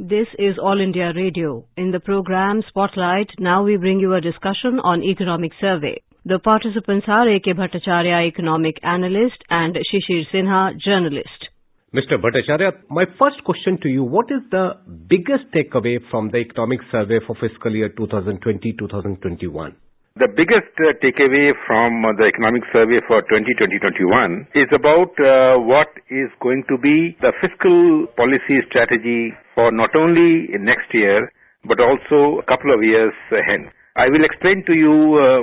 This is All India Radio. In the program Spotlight, now we bring you a discussion on economic survey. The participants are A.K. Bhattacharya, economic analyst, and Shishir Sinha, journalist. Mr. Bhattacharya, my first question to you, what is the biggest takeaway from the economic survey for fiscal year 2020-2021? The biggest takeaway from the economic survey for 2020-21 is about what is going to be the fiscal policy strategy for not only next year, but also a couple of years ahead. I will explain to you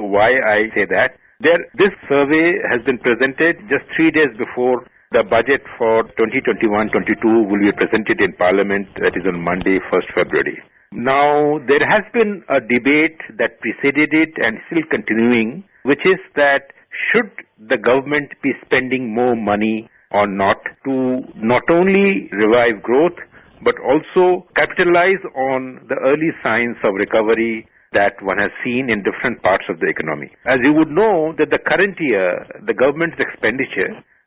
why I say that. This survey has been presented just 3 days before the budget for 2021-22 will be presented in Parliament, that is on Monday, 1st February. Now, there has been a debate that preceded it and still continuing, which is that should the government be spending more money or not to not only revive growth, but also capitalize on the early signs of recovery that one has seen in different parts of the economy. As you would know, that the current year, the government's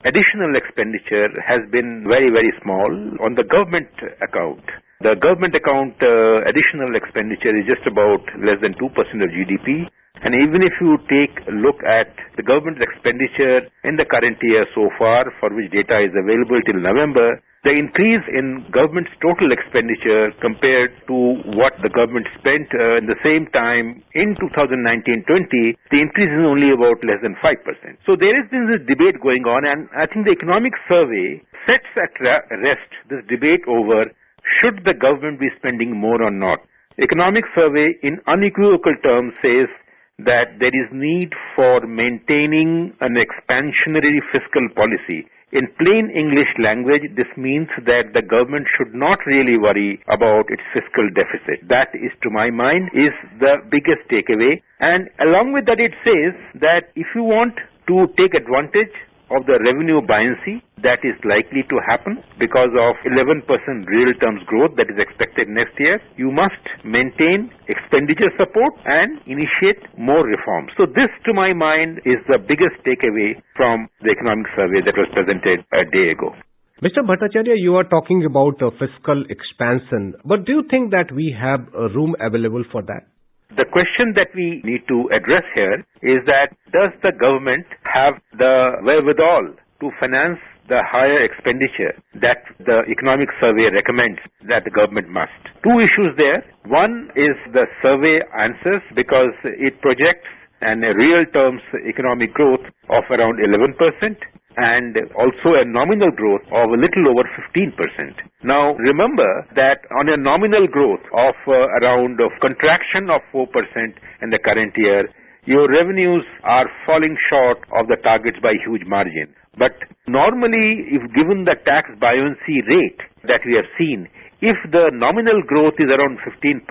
additional expenditure has been very, very small on the government account. The government account additional expenditure is just about less than 2% of GDP. And even if you take a look at the government expenditure in the current year so far, for which data is available till November, the increase in government's total expenditure compared to what the government spent in the same time in 2019-20, the increase is only about less than 5%. So there is this debate going on, and I think the economic survey sets at rest this debate over should the government be spending more or not. Economic survey in unequivocal terms says that there is need for maintaining an expansionary fiscal policy. In plain English language, this means that the government should not really worry about its fiscal deficit. That is, to my mind, is the biggest takeaway. And along with that, it says that if you want to take advantage of the revenue buoyancy that is likely to happen because of 11% real terms growth that is expected next year, you must maintain expenditure support and initiate more reforms. So this, to my mind, is the biggest takeaway from the economic survey that was presented a day ago. Mr. Bhattacharya, you are talking about fiscal expansion, but do you think that we have room available for that? The question that we need to address here is that does the government have the wherewithal to finance the higher expenditure that the economic survey recommends that the government must? Two issues there. One is the survey answers because it projects a real terms economic growth of around 11%. And also a nominal growth of a little over 15%. Now, remember that on a nominal growth of around contraction of 4% in the current year, your revenues are falling short of the targets by huge margin. But normally, if given the tax buoyancy rate that we have seen, if the nominal growth is around 15%,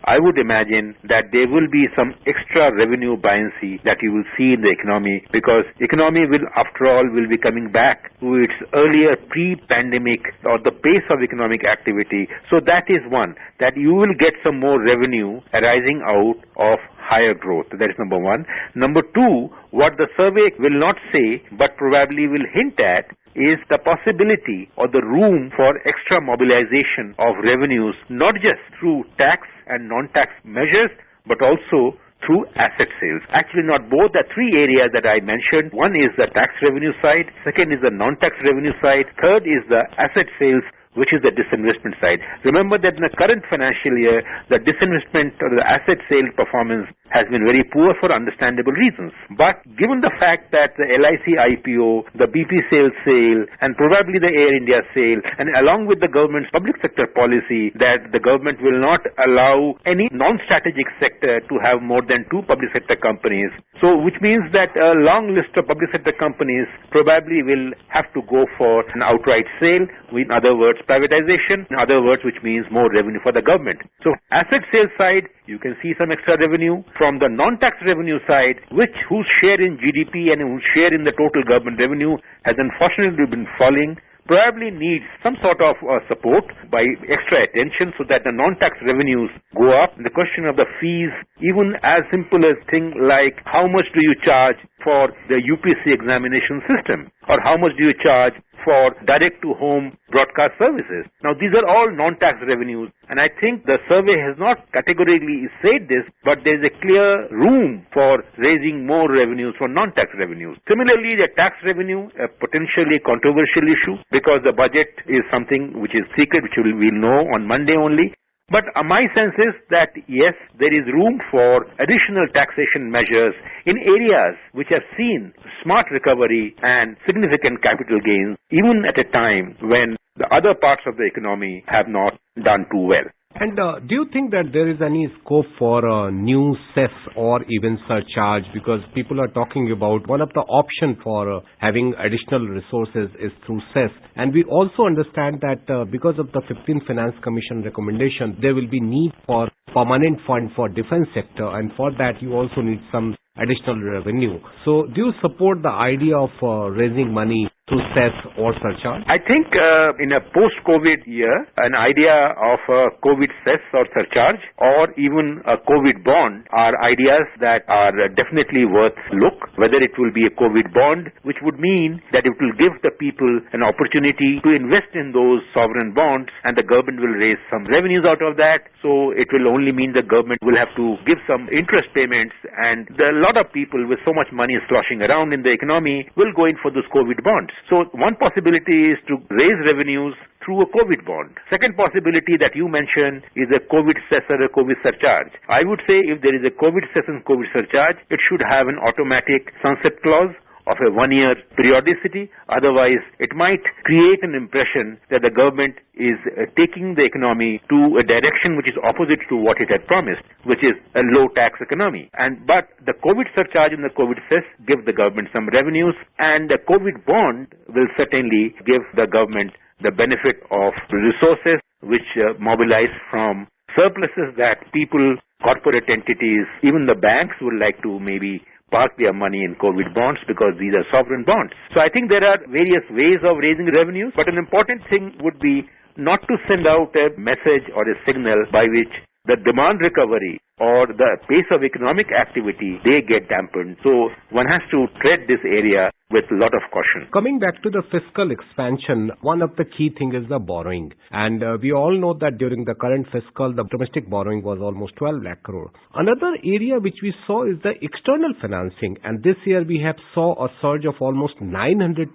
I would imagine that there will be some extra revenue buoyancy that you will see in the economy because economy will, after all, will be coming back to its earlier pre-pandemic or the pace of economic activity. So that is one, that you will get some more revenue arising out of higher growth. That is number one. Number two, what the survey will not say but probably will hint at is the possibility or the room for extra mobilization of revenues, not just through tax and non-tax measures, but also through asset sales. Actually, not both. The three areas that I mentioned. One is the tax revenue side. Second is the non-tax revenue side. Third is the asset sales, which is the disinvestment side. Remember that in the current financial year, the disinvestment or the asset sale performance has been very poor for understandable reasons. But given the fact that the LIC IPO, the BP sale, and probably the Air India sale, and along with the government's public sector policy that the government will not allow any non-strategic sector to have more than two public sector companies, so which means that a long list of public sector companies probably will have to go for an outright sale, in other words, privatization, in other words, which means more revenue for the government. So asset sales side, you can see some extra revenue. From the non-tax revenue side, whose share in GDP and whose share in the total government revenue has unfortunately been falling, probably needs some sort of support by extra attention so that the non-tax revenues go up. The question of the fees, even as simple as thing like how much do you charge for the UPC examination system, or how much do you charge for direct-to-home broadcast services. Now, these are all non-tax revenues, and I think the survey has not categorically said this, but there is a clear room for raising more revenues for non-tax revenues. Similarly, the tax revenue, a potentially controversial issue, because the budget is something which is secret, which we'll know on Monday only. But my sense is that yes, there is room for additional taxation measures in areas which have seen smart recovery and significant capital gains, even at a time when the other parts of the economy have not done too well. And do you think that there is any scope for a new cess or even surcharge? Because people are talking about one of the options for having additional resources is through cess. And we also understand that because of the 15th Finance Commission recommendation, there will be need for permanent fund for defense sector, and for that you also need some additional revenue. So do you support the idea of raising money through cess or surcharge? I think in a post-COVID year, an idea of a COVID cess or surcharge or even a COVID bond are ideas that are definitely worth look. Whether it will be a COVID bond, which would mean that it will give the people an opportunity to invest in those sovereign bonds, and the government will raise some revenues out of that. So it will only mean the government will have to give some interest payments, and a lot of people with so much money sloshing around in the economy will go in for those COVID bonds. So one possibility is to raise revenues through a COVID bond. Second possibility that you mentioned is a COVID cess or a COVID surcharge. I would say if there is a COVID cess and COVID surcharge, it should have an automatic sunset clause of a 1-year periodicity. Otherwise, it might create an impression that the government is taking the economy to a direction which is opposite to what it had promised, which is a low-tax economy. But the COVID surcharge and the COVID cess give the government some revenues, and the COVID bond will certainly give the government the benefit of resources which mobilize from surpluses that people, corporate entities, even the banks would like to maybe park their money in COVID bonds because these are sovereign bonds. So I think there are various ways of raising revenues, but an important thing would be not to send out a message or a signal by which the demand recovery or the pace of economic activity, they get dampened. So one has to tread this area with a lot of caution. Coming back to the fiscal expansion, one of the key things is the borrowing. And we all know that during the current fiscal, the domestic borrowing was almost 12 lakh crore. Another area which we saw is the external financing. And this year we have saw a surge of almost 900%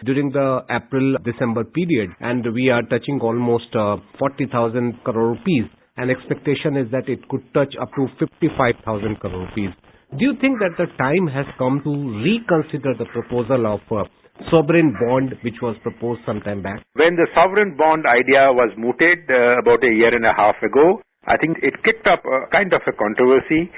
during the April-December period. And we are touching almost 40,000 crore rupees. And expectation is that it could touch up to 55,000 crore rupees. Do you think that the time has come to reconsider the proposal of sovereign bond which was proposed some time back? When the sovereign bond idea was mooted about a year and a half ago, I think it kicked up a kind of a controversy.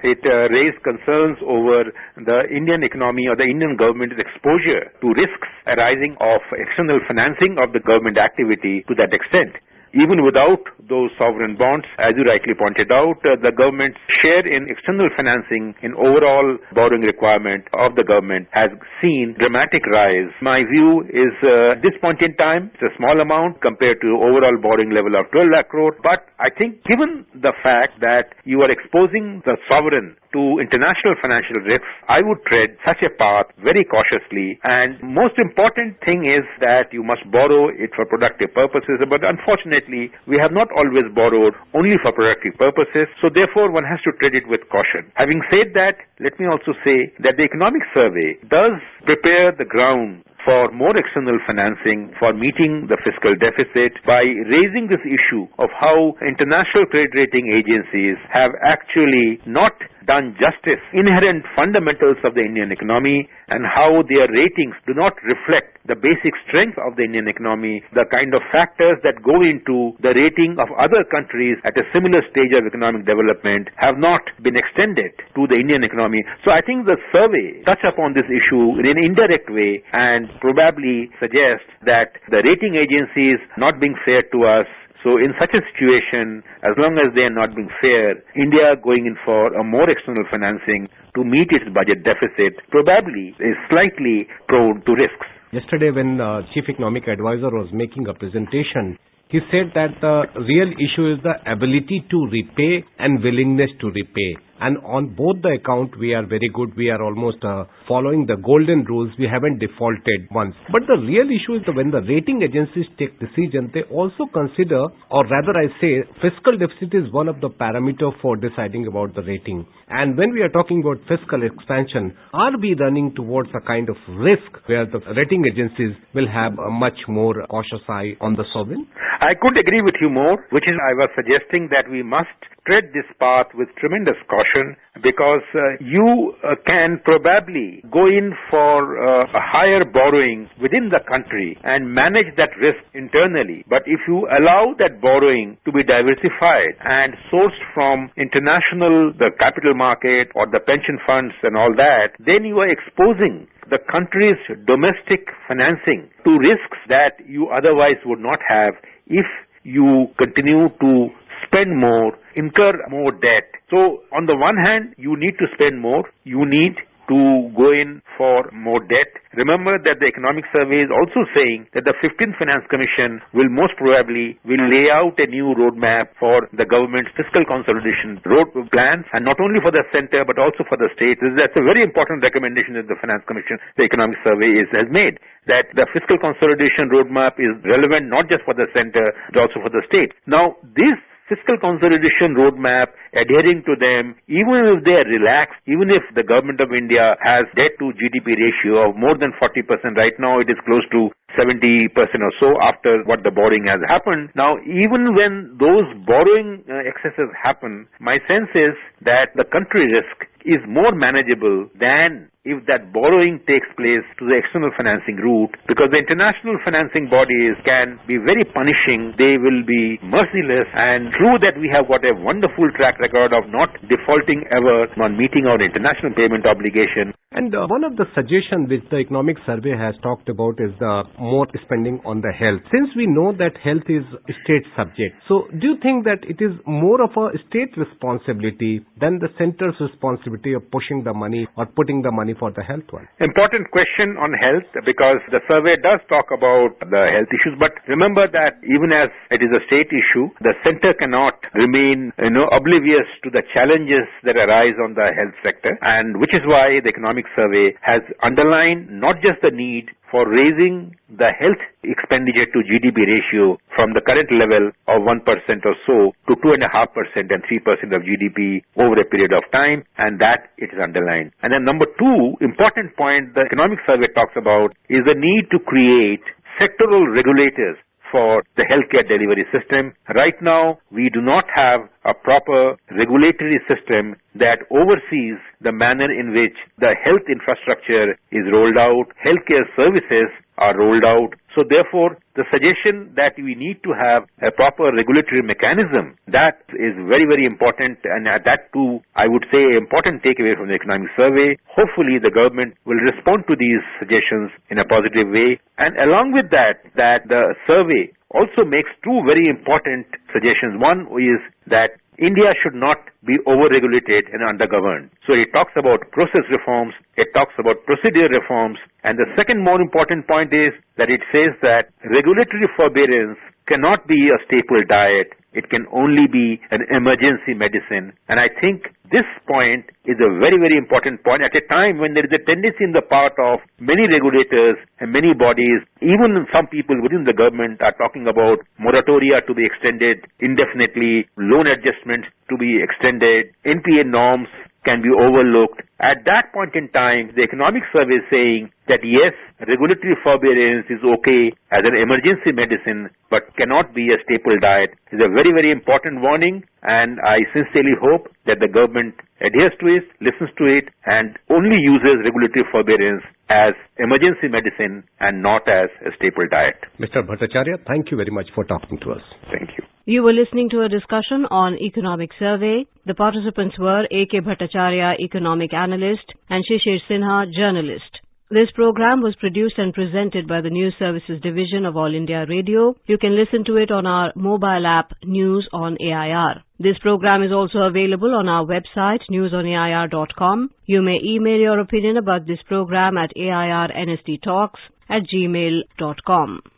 It raised concerns over the Indian economy or the Indian government's exposure to risks arising of external financing of the government activity to that extent. Even without those sovereign bonds, as you rightly pointed out, the government's share in external financing in overall borrowing requirement of the government has seen dramatic rise. My view is at this point in time, it's a small amount compared to overall borrowing level of 12 lakh crore. But I think given the fact that you are exposing the sovereign to international financial risks, I would tread such a path very cautiously. And most important thing is that you must borrow it for productive purposes. But unfortunately, we have not always borrowed only for productive purposes. So therefore, one has to tread it with caution. Having said that, let me also say that the economic survey does prepare the ground for more external financing for meeting the fiscal deficit by raising this issue of how international credit rating agencies have actually not done justice inherent fundamentals of the Indian economy and how their ratings do not reflect the basic strength of the Indian economy, the kind of factors that go into the rating of other countries at a similar stage of economic development have not been extended to the Indian economy. So I think the survey touch upon this issue in an indirect way and probably suggest that the rating agencies not being fair to us. So in such a situation, as long as they are not being fair, India going in for a more external financing to meet its budget deficit probably is slightly prone to risks. Yesterday when Chief Economic Advisor was making a presentation, he said that the real issue is the ability to repay and willingness to repay. And on both the account, we are very good. We are almost following the golden rules. We haven't defaulted once. But the real issue is that when the rating agencies take decision, they also consider, or rather I say, fiscal deficit is one of the parameters for deciding about the rating. And when we are talking about fiscal expansion, are we running towards a kind of risk where the rating agencies will have a much more cautious eye on the sovereign? I could agree with you more, which is I was suggesting that we must tread this path with tremendous caution, because you can probably go in for a higher borrowing within the country and manage that risk internally. But if you allow that borrowing to be diversified and sourced from international, the capital market or the pension funds and all that, then you are exposing the country's domestic financing to risks that you otherwise would not have if you continue to spend more, incur more debt. So on the one hand, you need to spend more. You need to go in for more debt. Remember that the economic survey is also saying that the 15th Finance Commission will most probably lay out a new roadmap for the government's fiscal consolidation road plans, and not only for the center but also for the state. That's a very important recommendation that the Finance Commission, the economic survey has made, that the fiscal consolidation roadmap is relevant not just for the center but also for the state. Now, this fiscal consolidation roadmap, adhering to them, even if they are relaxed, even if the government of India has debt to GDP ratio of more than 40%, right now it is close to 70% or so after what the borrowing has happened. Now, even when those borrowing excesses happen, my sense is that the country risk is more manageable than if that borrowing takes place to the external financing route, because the international financing bodies can be very punishing. They will be merciless, and true that we have got a wonderful track record of not defaulting ever on meeting our international payment obligation. And one of the suggestions which the economic survey has talked about is the more spending on the health. Since we know that health is a state subject, so do you think that it is more of a state responsibility than the center's responsibility of pushing the money or putting the money for the health one? Important question on health, because the survey does talk about the health issues, but remember that even as it is a state issue, the center cannot remain oblivious to the challenges that arise on the health sector, and which is why the economic survey has underlined not just the need for raising the health expenditure to GDP ratio from the current level of 1% or so to 2.5% and 3% of GDP over a period of time, and that it is underlined. And then number two, important point the economic survey talks about is the need to create sectoral regulators for the healthcare delivery system. Right now, we do not have a proper regulatory system that oversees the manner in which the health infrastructure is rolled out, healthcare services are rolled out. So therefore, the suggestion that we need to have a proper regulatory mechanism, that is very, very important, and that too, I would say, an important takeaway from the economic survey. Hopefully, the government will respond to these suggestions in a positive way. And along with that the survey also makes two very important suggestions. One is that India should not be over-regulated and under-governed. So it talks about process reforms, it talks about procedure reforms, and the second more important point is that it says that regulatory forbearance cannot be a staple diet. It can only be an emergency medicine. And I think this point is a very, very important point at a time when there is a tendency in the part of many regulators and many bodies, even some people within the government are talking about moratoria to be extended indefinitely, loan adjustments to be extended, NPA norms can be overlooked. At that point in time, the economic survey is saying that yes, regulatory forbearance is okay as an emergency medicine, but cannot be a staple diet. It's a very, very important warning, and I sincerely hope that the government adheres to it, listens to it, and only uses regulatory forbearance as emergency medicine and not as a staple diet. Mr. Bhattacharya, thank you very much for talking to us. Thank you. You were listening to a discussion on economic survey. The participants were A.K. Bhattacharya, economic analyst, and Shishir Sinha, journalist. This program was produced and presented by the News Services Division of All India Radio. You can listen to it on our mobile app, News on AIR. This program is also available on our website, newsonair.com. You may email your opinion about this program at airnsttalks@gmail.com.